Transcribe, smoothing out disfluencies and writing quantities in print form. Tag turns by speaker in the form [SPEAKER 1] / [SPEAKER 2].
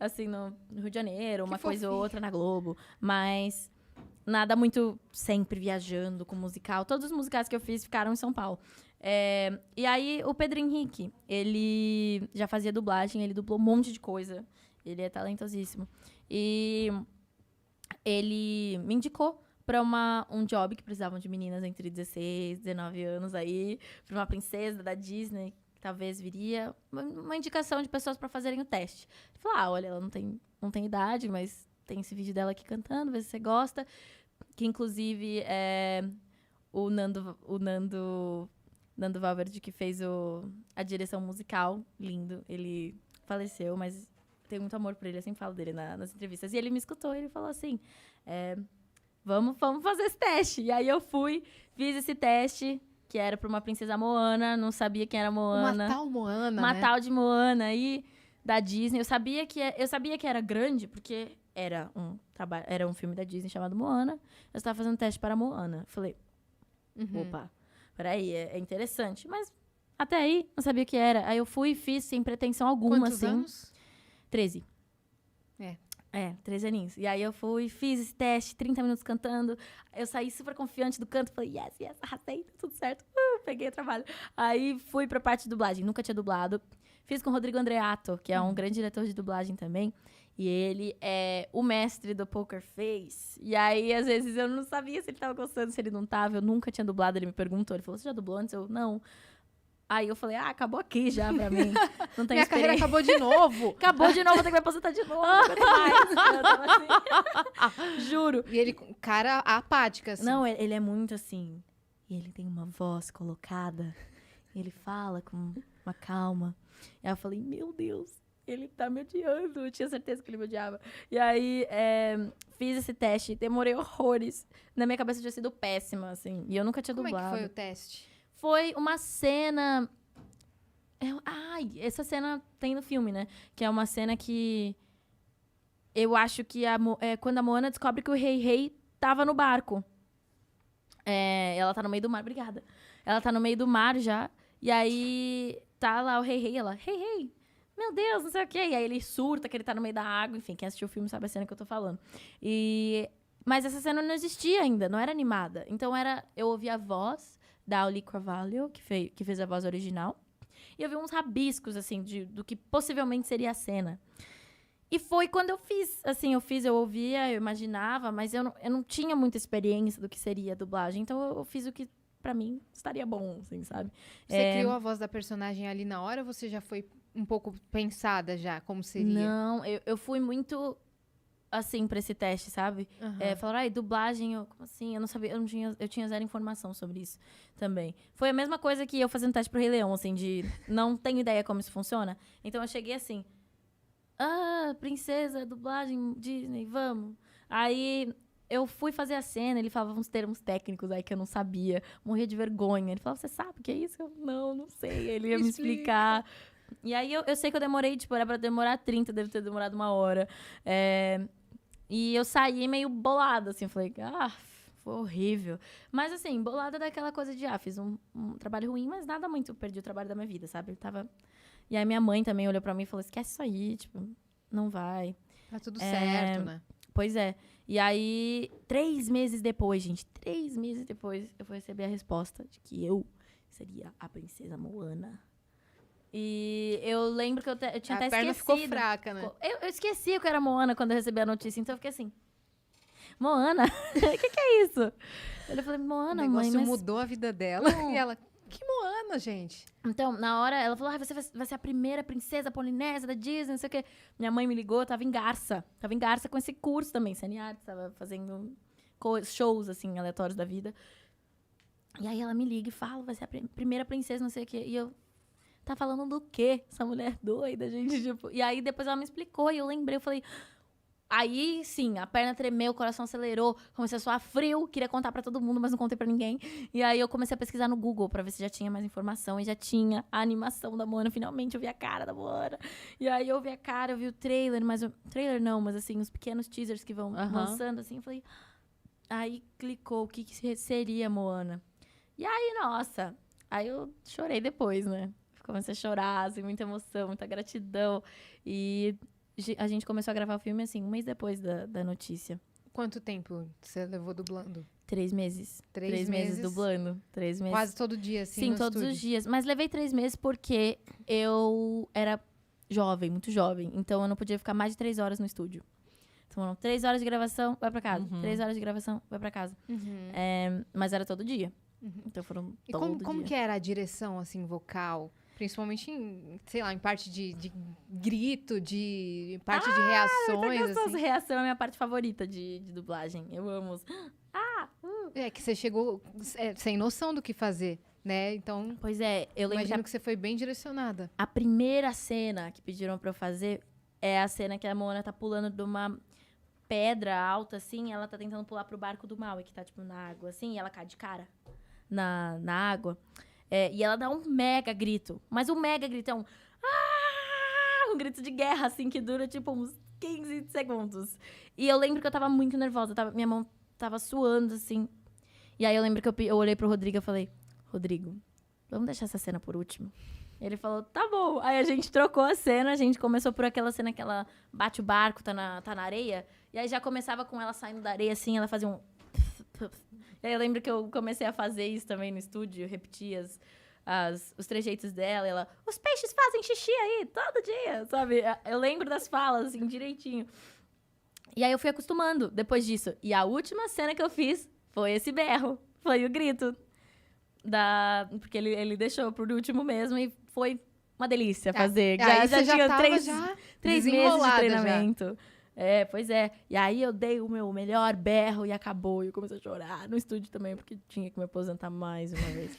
[SPEAKER 1] assim, no Rio de Janeiro, uma
[SPEAKER 2] Que
[SPEAKER 1] coisa ou
[SPEAKER 2] fofinho.
[SPEAKER 1] outra na Globo. Mas nada muito sempre viajando com musical. Todos os musicais que eu fiz ficaram em São Paulo. E aí, o Pedro Henrique, ele já fazia dublagem, ele dublou um monte de coisa. Ele é talentosíssimo. E ele me indicou pra um job que precisavam de meninas entre 16 e 19 anos aí, pra uma princesa da Disney, que talvez viria. Uma indicação de pessoas pra fazerem o teste. Ele falou, olha, ela não tem idade, mas tem esse vídeo dela aqui cantando, vê se você gosta. Que, inclusive, é o Nando Valverde, que fez a direção musical, lindo. Ele faleceu, mas tenho muito amor por ele, eu sempre falo dele nas entrevistas. E ele me escutou e ele falou assim, vamos fazer esse teste. E aí eu fui, fiz esse teste, que era pra uma princesa Moana, não sabia quem era Moana.
[SPEAKER 2] Uma tal Moana,
[SPEAKER 1] Uma
[SPEAKER 2] né?
[SPEAKER 1] tal de Moana aí, da Disney. Eu sabia que era grande, porque era um filme da Disney chamado Moana. Eu estava fazendo teste para Moana. Falei, opa, peraí, é interessante. Mas até aí, não sabia o que era. Aí eu fui e fiz sem pretensão alguma,
[SPEAKER 2] Quantos
[SPEAKER 1] assim.
[SPEAKER 2] anos?
[SPEAKER 1] 13.
[SPEAKER 2] É.
[SPEAKER 1] 13 aninhos. E aí eu fui, fiz esse teste, 30 minutos cantando. Eu saí super confiante do canto. Falei, yes, arrasei, tá tudo certo. Peguei o trabalho. Aí fui pra parte de dublagem. Nunca tinha dublado. Fiz com o Rodrigo Andreato, que é um grande diretor de dublagem também. E ele é o mestre do Poker Face. E aí, às vezes, eu não sabia se ele tava gostando, se ele não tava. Eu nunca tinha dublado. Ele me perguntou. Ele falou, você já dublou antes? Eu, não. Aí eu falei, acabou aqui já pra mim. Não tem
[SPEAKER 2] Minha carreira acabou de novo.
[SPEAKER 1] Acabou de novo, vou ter que me aposentar de novo. Não aguento mais. Eu tava assim. Juro.
[SPEAKER 2] E ele, cara apática, assim.
[SPEAKER 1] Não, ele é muito assim. E ele tem uma voz colocada. Ele fala com uma calma. E aí eu falei, meu Deus, ele tá me odiando. Eu tinha certeza que ele me odiava. E aí, fiz esse teste. Demorei horrores. Na minha cabeça tinha sido péssima, assim. E eu nunca tinha
[SPEAKER 2] Como
[SPEAKER 1] dublado.
[SPEAKER 2] é que foi o teste?
[SPEAKER 1] Foi uma cena... essa cena tem no filme, né? Que é uma cena que... Eu acho que quando a Moana descobre que o Rei tava no barco. Ela tá no meio do mar, obrigada. Ela tá no meio do mar já. E aí tá lá o Rei, ela... Rei, meu Deus, não sei o quê. E aí ele surta que ele tá no meio da água. Enfim, quem assistiu o filme sabe a cena que eu tô falando. Mas essa cena não existia ainda, não era animada. Então eu ouvi a voz da Auli Carvalho, que fez a voz original. E eu vi uns rabiscos, assim, do que possivelmente seria a cena. E foi quando eu fiz. Assim, eu ouvia, eu imaginava, mas eu não tinha muita experiência do que seria a dublagem. Então eu fiz o que, pra mim, estaria bom, assim, sabe?
[SPEAKER 2] Você criou a voz da personagem ali na hora ou você já foi um pouco pensada já, como seria?
[SPEAKER 1] Não, eu fui muito... assim, pra esse teste, sabe? Falaram, dublagem, como assim? Eu não sabia, eu tinha zero informação sobre isso também. Foi a mesma coisa que eu fazendo teste pro Rei Leão, assim, de não tenho ideia como isso funciona. Então eu cheguei assim, princesa, dublagem, Disney, vamos. Aí eu fui fazer a cena, ele falava uns termos técnicos aí que eu não sabia, morria de vergonha. Ele falava, você sabe o que é isso? Eu, não sei. Ele ia me explicar. E aí eu sei que eu demorei, tipo, era pra demorar 30, deve ter demorado 1 hora. E eu saí meio bolada, assim, falei, foi horrível. Mas, assim, bolada daquela coisa de, fiz um trabalho ruim, mas nada muito, perdi o trabalho da minha vida, sabe? E aí minha mãe também olhou pra mim e falou, esquece isso aí, tipo, não vai.
[SPEAKER 2] Tá tudo certo, né?
[SPEAKER 1] Pois é. E aí, 3 meses depois, gente, 3 meses depois, eu fui receber a resposta de que eu seria a princesa Moana. E eu lembro que eu tinha até esquecido.
[SPEAKER 2] A perna ficou fraca, né?
[SPEAKER 1] Eu esqueci que era Moana quando eu recebi a notícia, então eu fiquei assim, Moana? O que é isso? Eu falei, Moana,
[SPEAKER 2] o negócio
[SPEAKER 1] mãe, mas...
[SPEAKER 2] mudou a vida dela. E ela, que Moana, gente?
[SPEAKER 1] Então, na hora, ela falou, você vai ser a primeira princesa polinésia da Disney, não sei o quê. Minha mãe me ligou, eu tava em Garça com esse curso também, Cine Arts, tava fazendo shows, assim, aleatórios da vida. E aí ela me liga e fala, vai ser a primeira princesa, não sei o quê. E eu, tá falando do quê? Essa mulher doida, gente, tipo... E aí depois ela me explicou e eu lembrei, eu falei... Aí, sim, a perna tremeu, o coração acelerou, comecei a suar frio, queria contar pra todo mundo, mas não contei pra ninguém. E aí eu comecei a pesquisar no Google pra ver se já tinha mais informação. E já tinha a animação da Moana, finalmente eu vi a cara da Moana. E aí eu vi a cara, eu vi o trailer, mas... Trailer não, mas assim, os pequenos teasers que vão lançando, assim, eu falei... Aí clicou, o que seria Moana? E aí, nossa, aí eu chorei depois, né? Comecei a chorar, assim, muita emoção, muita gratidão. E a gente começou a gravar o filme, assim, um mês depois da notícia.
[SPEAKER 2] Quanto tempo você levou dublando?
[SPEAKER 1] 3 meses.
[SPEAKER 2] 3
[SPEAKER 1] meses dublando. 3 meses.
[SPEAKER 2] Quase todo dia, assim,
[SPEAKER 1] Sim,
[SPEAKER 2] no
[SPEAKER 1] todos
[SPEAKER 2] estúdio.
[SPEAKER 1] os dias. Mas levei 3 meses porque eu era jovem, muito jovem. Então eu não podia ficar mais de 3 horas no estúdio. Então, 3 horas de gravação, vai pra casa. 3 horas de gravação, vai pra casa. Mas era todo dia. Então foram
[SPEAKER 2] E
[SPEAKER 1] todo
[SPEAKER 2] como
[SPEAKER 1] dia.
[SPEAKER 2] que era a direção, assim, vocal? Principalmente em, sei lá, em parte de grito, de parte de reações,
[SPEAKER 1] Essa
[SPEAKER 2] assim.
[SPEAKER 1] reação é a minha parte favorita de dublagem. Eu amo.
[SPEAKER 2] É que você chegou sem noção do que fazer, né? Então,
[SPEAKER 1] Pois é, eu lembro que
[SPEAKER 2] imagino que você foi bem direcionada.
[SPEAKER 1] a primeira cena que pediram pra eu fazer é a cena que a Moana tá pulando de uma pedra alta, assim, ela tá tentando pular pro barco do Maui, que tá, tipo, na água, assim, e ela cai de cara na água. E ela dá um mega grito. Mas o mega grito é um grito de guerra, assim, que dura, tipo, uns 15 segundos. E eu lembro que eu tava muito nervosa, minha mão tava suando, assim. E aí eu lembro que eu olhei pro Rodrigo e falei, Rodrigo, vamos deixar essa cena por último? Ele falou, tá bom. Aí a gente trocou a cena, a gente começou por aquela cena que ela bate o barco, tá na areia. E aí já começava com ela saindo da areia, assim, ela fazia um... E aí eu lembro que eu comecei a fazer isso também no estúdio, repetir os trejeitos dela. E ela, os peixes fazem xixi aí, todo dia, sabe? Eu lembro das falas, assim, direitinho. E aí eu fui acostumando depois disso. E a última cena que eu fiz foi esse berro, foi o grito. Porque ele deixou por último mesmo e foi uma delícia fazer.
[SPEAKER 2] Aí você já
[SPEAKER 1] tinha
[SPEAKER 2] tava
[SPEAKER 1] 3
[SPEAKER 2] já
[SPEAKER 1] meses de
[SPEAKER 2] desenrolada
[SPEAKER 1] treinamento. Pois é. E aí eu dei o meu melhor berro e acabou. E eu comecei a chorar no estúdio também, porque tinha que me aposentar mais uma vez.